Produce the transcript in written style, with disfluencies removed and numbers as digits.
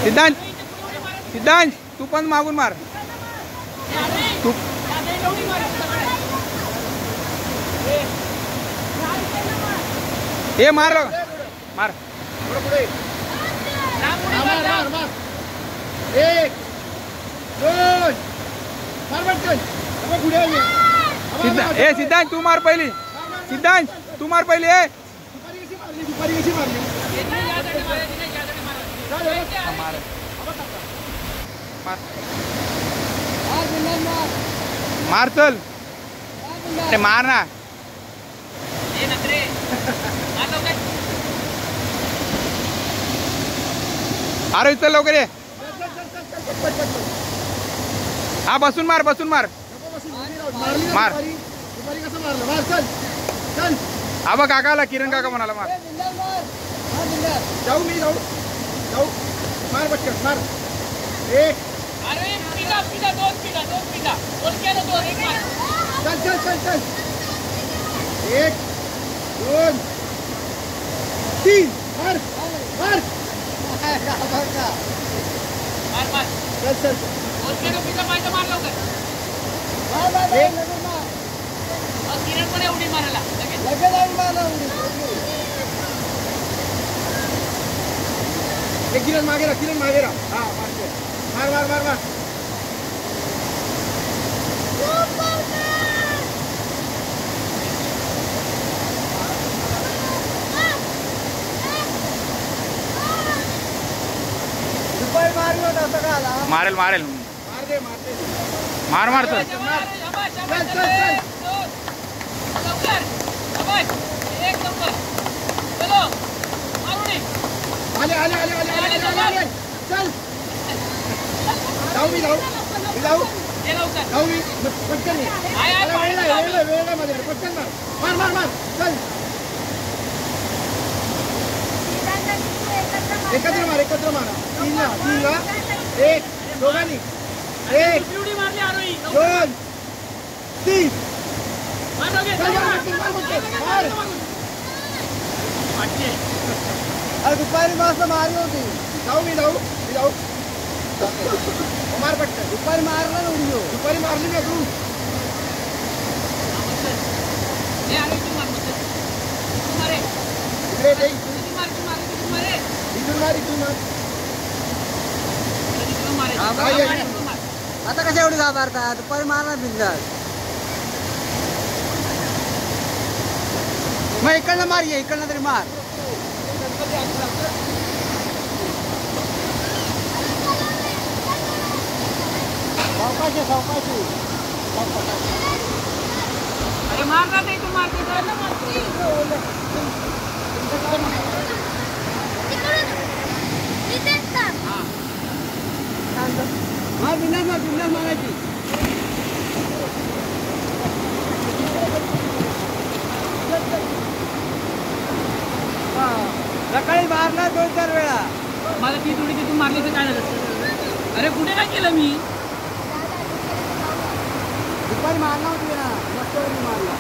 सिद्धांत सिद्धांत तू पण मागून मार तू हे मार मार एक दोन सिद्धांत तू मार पहिली सिद्धांत तू मार पहिली मार चल ते मार ना अरे चल लवकर ये हा बसून मार मार हा बघ काकाला किरण काका म्हणाला मार जाऊ मी जाऊ मार पटकन मार एक अरे पिला दोन केलं दोन एक मार चल एक दोन तीन मार चल दोन केलं पिला पाहिजे मार लवकर किरण पण एवढी मारायला एक किरण मागे राहा हा मार मारेल मार दे मार चल लवकर एक नंबर चलो मारुनी आले चल जाऊ पटकन वेळ मध्ये पटकन मार चल एकत्र मारा तीनला एक दोघांनी एक दोन तीन दुपारी मस्त मारली होती जाऊ मार पटकन दुपारी मारला ना दुपारी मारली ना तू आता कशा एवढी घाबरता दुपारी मारला बिंदास मग इकडनं मार ये इकडनं तरी मार सावकाशी अरे मारना नाही तू मारते बिंदास मारायची सकाळी मारला 2-4 वेळा मला ती थोडी तू मारली तर काय झालं अरे कुठे काय केलं मी दुपारी मारला होती ना मस्त मारला